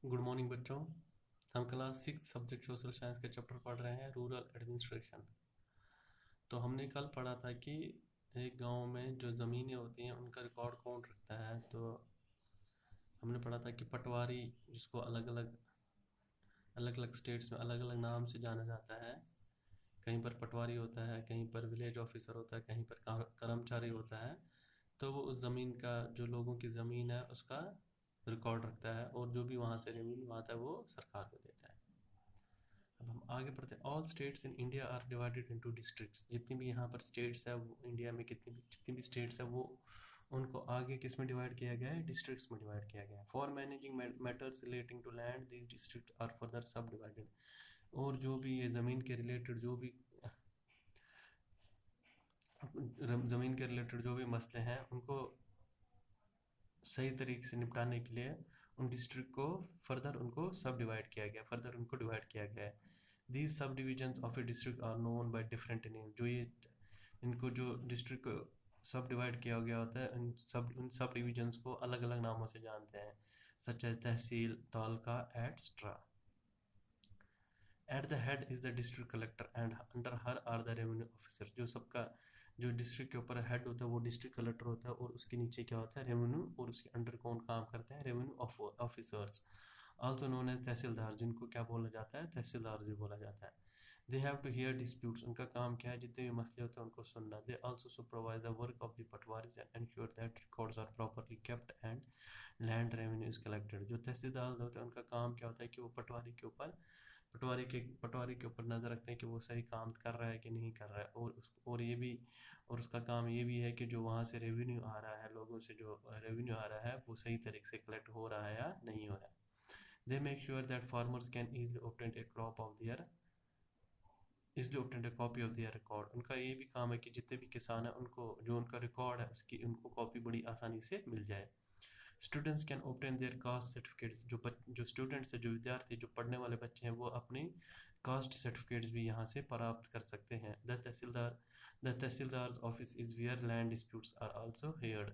Good morning बच्चों। हम class 6 subject social science के चैप्टर पढ़ रहे हैं रूरल एडमिनिस्ट्रेशन। तो हमने कल पढ़ा था कि एक गांव में जो ज़मीनें होती हैं उनका रिकॉर्ड कौन रखता है। तो हमने पढ़ा था कि पटवारी, जिसको अलग अलग स्टेट्स में अलग अलग नाम से जाना जाता है। कहीं पर पटवारी होता है, कहीं पर विलेज ऑफिसर होता है, कहीं पर कर्मचारी होता है। तो वो उस ज़मीन का, जो लोगों की ज़मीन है उसका रिकॉर्ड रखता है, और जो भी वहाँ से रेवेन्यू आता है वो सरकार को देता है। अब हम आगे बढ़ते हैं। All states in India are divided into districts. जितनी भी यहाँ पर स्टेट्स है, वो इंडिया में जितनी भी स्टेट्स है वो उनको आगे किस में डिवाइड किया गया है? डिस्ट्रिक्ट्स में डिवाइड किया गया है। For managing matters relating to land these district are further subdivided. और जो भी ये ज़मीन के रिलेटेड जो भी मसले हैं उनको सही तरीके से निपटाने के लिए उन डिस्ट्रिक्ट को फर्दर उनको डिवाइड किया गया है। These subdivisions of a district are known by different name. इनको जो डिस्ट्रिक्ट को सब डिवाइड किया गया होता है, उन सब डिविजन्स को अलग अलग नामों से जानते हैं, such as tehsil, taluka etcetera. At the head is the district collector and under her are the revenue officer. जो डिस्ट्रिक्ट के ऊपर हेड होता है वो डिस्ट्रिक्ट कलेक्टर होता है, और उसके नीचे क्या होता है? रेवेन्यू। और उसके अंडर कौन काम करते हैं? Revenue officers, also known as tehsildar, जिनको क्या बोला जाता है? तहसीलदार भी बोला जाता है। They have to hear disputes. उनका काम क्या है? जितने भी मसले होते हैं उनको सुनना। They also supervise the work of the patwaris and ensure that records are properly kept and land revenue is collected. जो तहसीलदार होते हैं उनका काम क्या होता है कि वो पटवारी के ऊपर नज़र रखते हैं कि वो सही काम कर रहा है कि नहीं कर रहा है। और उसका काम ये भी है कि जो वहाँ से रेवेन्यू आ रहा है, लोगों से जो रेवेन्यू आ रहा है वो सही तरीके से कलेक्ट हो रहा है या नहीं हो रहा है। They make sure that farmers can easily obtain a copy of their record. उनका ये भी काम है कि जितने भी किसान हैं उनको जो उनका रिकॉर्ड है उसकी उनको कॉपी बड़ी आसानी से मिल जाए। Students can obtain their caste certificates. जो स्टूडेंट्स है, जो विद्यार्थी, जो पढ़ने वाले बच्चे हैं, वो अपनी कास्ट सर्टिफिकेट्स भी यहाँ से प्राप्त कर सकते हैं। The tehsildar office is where land disputes are also heard.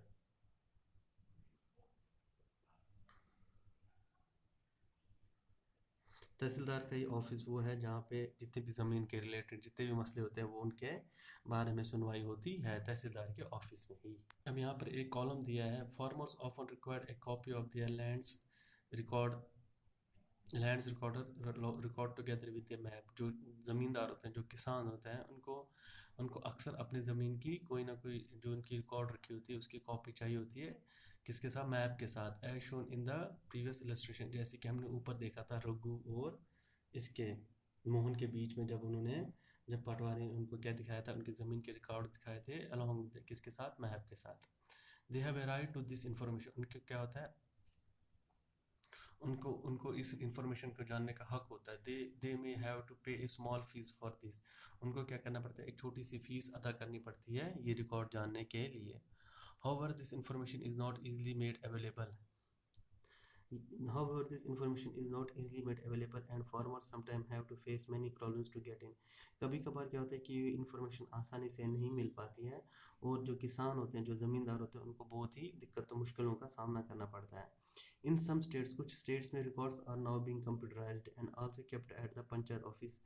Tehsildar का ही ऑफिस वो है जहाँ पे जितने भी ज़मीन के रिलेटेड जितने भी मसले होते हैं वो उनके बारे में सुनवाई होती है तहसीलदार के ऑफिस में ही। अब यहाँ पर एक कॉलम दिया है, farmers often required A copy of their record record together with the map. जो ज़मींदार होते हैं, जो किसान होते हैं, उनको उनको अक्सर अपनी ज़मीन की कोई ना कोई जो उनकी रिकॉर्ड रखी होती है उसकी कॉपी चाहिए होती है। किसके साथ? मैप के साथ। As shown in the previous illustration, जैसे कि हमने ऊपर देखा था रघु और इसके मोहन के बीच में, जब पटवारी ने उनको क्या दिखाया था? उनकी ज़मीन के रिकॉर्ड दिखाए थे अलॉन्ग किसके साथ? मैप के साथ। They have a right to this information. उनके क्या होता है? उनको उनको इस इंफॉर्मेशन को जानने का हक होता है। दे मे हैव टू पे ए स्मॉल फीस फॉर दिस। उनको क्या करना पड़ता है? एक छोटी सी फीस अदा करनी पड़ती है ये रिकॉर्ड जानने के लिए। However this information is not easily made available. However, this information is not easily made available and farmers sometimes have to face many problems to get in. कभी कभार क्या होता है कि ये इन्फॉर्मेशन आसानी से नहीं मिल पाती है, और जो किसान होते हैं, जो ज़मींदार होते हैं, उनको बहुत ही दिक्कत और मुश्किलों का सामना करना पड़ता है। इन सम स्टेट्स, कुछ स्टेट्स में records are now being computerised and also kept at the panchayat office.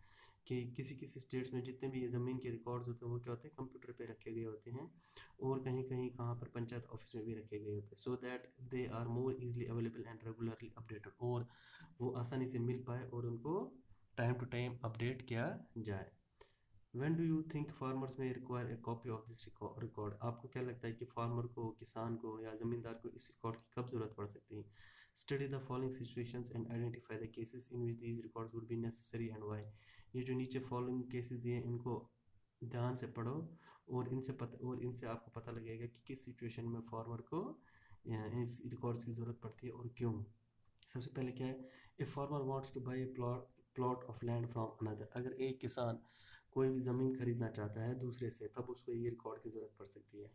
कि किसी किसी स्टेट्स में जितने भी ये ज़मीन के रिकॉर्ड्स होते हैं वो क्या होते हैं? कंप्यूटर पे रखे गए होते हैं, और कहीं कहीं कहाँ पर पंचायत ऑफिस में भी रखे गए होते हैं, so that they are more easily available and regularly updated. और वो आसानी से मिल पाए और उनको टाइम टू टाइम अपडेट किया जाए। When do you think farmers may require a copy of this record? आपको क्या लगता है कि फार्मर को, किसान को या ज़मींदार को इस रिकॉर्ड की कब ज़रूरत पड़ सकती है? Study the following situations and identify the cases in which these records would be necessary and why. ये जो नीचे फॉलोइंग केसेस दिए हैं इनको ध्यान से पढ़ो, और इनसे आपको पता लगेगा कि किस सिचुएशन में फार्मर को इस रिकॉर्ड्स की ज़रूरत पड़ती है और क्यों। सबसे पहले क्या है? If farmer wants two by A plot of land from another. अगर एक किसान कोई भी ज़मीन खरीदना चाहता है दूसरे से, तब उसको ये रिकॉर्ड की ज़रूरत पड़ सकती है।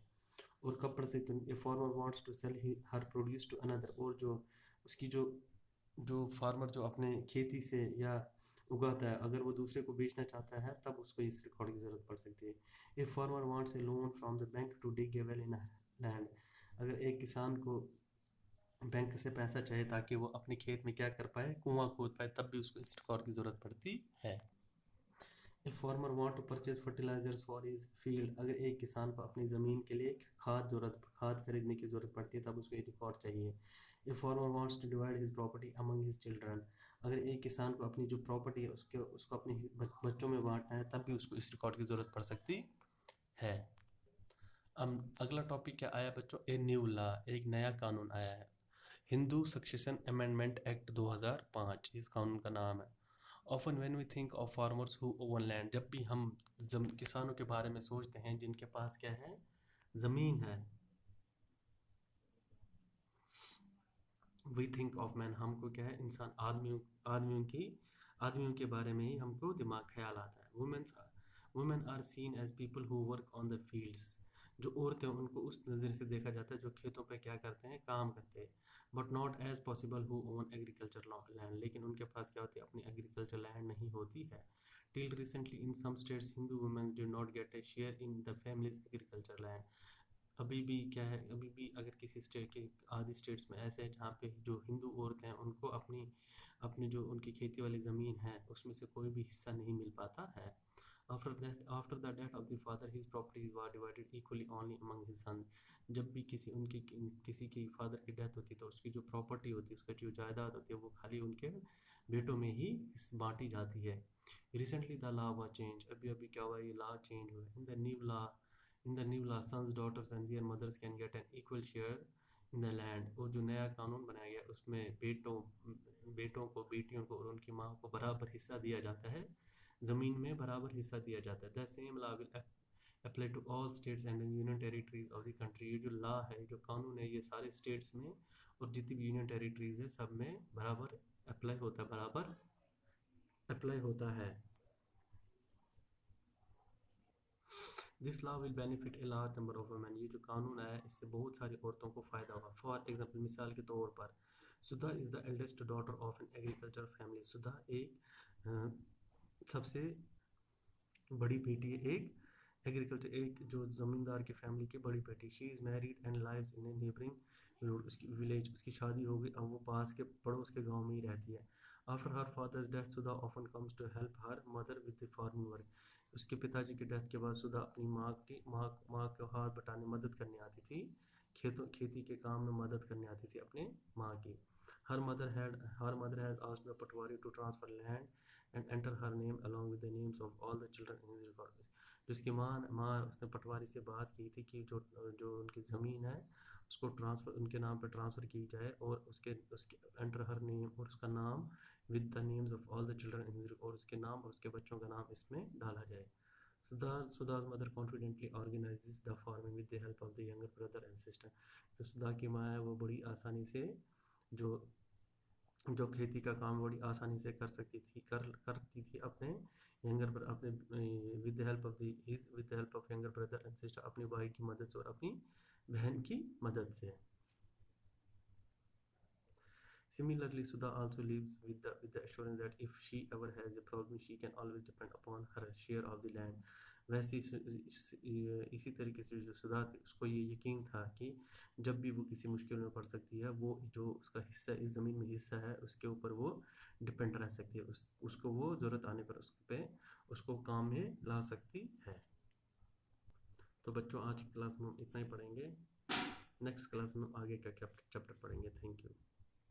और कब पड़ सकती है? A farmer wants to sell her produce to another. और जो उसकी जो फार्मर जो अपने खेती से या उगाता है, अगर वो दूसरे को बेचना चाहता है तब उसको इस रिकॉर्ड की ज़रूरत पड़ सकती है। A farmer wants a loan from the bank to dig a well in land. अगर एक किसान को बैंक से पैसा चाहे ताकि वो अपने खेत में क्या कर पाए, कुआं खोद पाए, तब भी उसको इस रिकॉर्ड की ज़रूरत पड़ती है। A farmer want to purchase fertilisers for his field, अगर एक किसान को अपनी ज़मीन के लिए खाद खरीदने की ज़रूरत पड़ती है तब उसको एक रिकॉर्ड चाहिए। A farmer wants to divide his property among his children, अगर एक किसान को अपनी जो प्रॉपर्टी है उसको अपने बच्चों में बांटना है तब भी उसको इस रिकॉर्ड की ज़रूरत पड़ सकती है। अब अगला टॉपिक क्या आया बच्चों, ए न्यू लॉ, एक नया कानून आया है, हिंदू सक्सेशन अमेंडमेंट एक्ट 2005, इस कानून का नाम है। Often when we think of farmers who own land, जब भी हम किसानों के बारे में सोचते हैं जिनके पास क्या है, ज़मीन है, वी थिंक ऑफ मैन, हमको क्या है, इंसान, आदमियों के बारे में ही हमको दिमाग ख्याल आता है। Women are seen as people who work on the fields, जो औरतें उनको उस नज़र से देखा जाता है जो खेतों पे क्या करते हैं, काम करते हैं। But not as possible who own agriculture land, लेकिन उनके पास क्या होती है, अपनी एग्रीकल्चर लैंड नहीं होती है। Till recently in some states Hindu women did not get a share in the family's agriculture land, अभी भी क्या है, अभी भी अगर किसी स्टेट के आदि स्टेट्स में ऐसे है जहाँ पे जो हिंदू औरतें हैं उनको अपनी अपनी जो उनकी खेती वाली ज़मीन है उसमें से कोई भी हिस्सा नहीं मिल पाता है। After the death of the father his properties were divided equally only among his son, जब भी किसी की फादर की डेथ होती है तो उसकी जो प्रॉपर्टी होती है, उसका जो जायदाद होती है वो खाली उनके बेटों में ही बांटी जाती है। Recently the law was change, अभी अभी क्या हुआ, ये लॉ चेंज हुआ। In the new law sons daughters and their mothers can get an equal share in the land, और जो नया कानून बनाया गया उसमें बेटों को, बेटियों को और उनकी माँ को बराबर हिस्सा दिया जाता है, ज़मीन में बराबर हिस्सा दिया जाता है। The same law will apply to all states and union territories of the country, ये जो लॉ है, जो कानून है, ये सारे स्टेट्स में और जितनी भी यूनियन टेरिटरीज है सब में बराबर अप्लाई होता है। This law will benefit a large number of women, ये जो कानून आया इससे बहुत सारी औरतों को फ़ायदा होगा। फॉर एग्जाम्पल, मिसाल के तौर पर, Sudha is the eldest daughter of an agriculture family, Sudha सबसे बड़ी बेटी है एक जो ज़मींदार की फैमिली की बड़ी बेटी। She is married and lives in A neighbouring उसकी विलेज, उसकी शादी हो गई, अब वो पास के पड़ोस के गांव में ही रहती है। After her father's death Sudha often comes to help her mother with the farming work, उसके पिताजी की डेथ के बाद सुधा अपनी माँ को हाथ बटाने मदद करने आती थी, खेती के काम में मदद करने आती थी अपने माँ की। Her mother had asked the patwari to transfer land and enter her name along with the names of all the children in his record, जिसकी माँ उसने पटवारी से बात की थी कि जो उनकी ज़मीन है उसको उनके नाम पर ट्रांसफ़र की जाए और उसके उसके एंटर हर नेम और उसका नाम with the names of all the children इन, और उसके नाम और उसके बच्चों का नाम इसमें डाला जाए। सुधा's mother confidently organizes the farming with the help of the younger brother and sister, जो सुधा की माँ है वो बड़ी आसानी से जो जो खेती का काम बड़ी आसानी से करती थी अपने with the help of younger brother and sister, अपने भाई की मदद से और अपनी बहन की मदद से। Similarly, Sudha also lives with the assurance that if she ever has a problem, she can always depend upon her share of the land. वैसे इसी तरीके से जो सुधा थी उसको ये यकीन था कि जब भी वो किसी मुश्किल में पड़ सकती है, वो जो उसका हिस्सा इस ज़मीन में हिस्सा है उसके ऊपर वो डिपेंड रह सकती है, उसको वो ज़रूरत आने पर उसको काम में ला सकती है। तो बच्चों आज की क्लास में हम इतना ही पढ़ेंगे, नेक्स्ट क्लास में आगे का चैप्टर पढ़ेंगे। Thank you.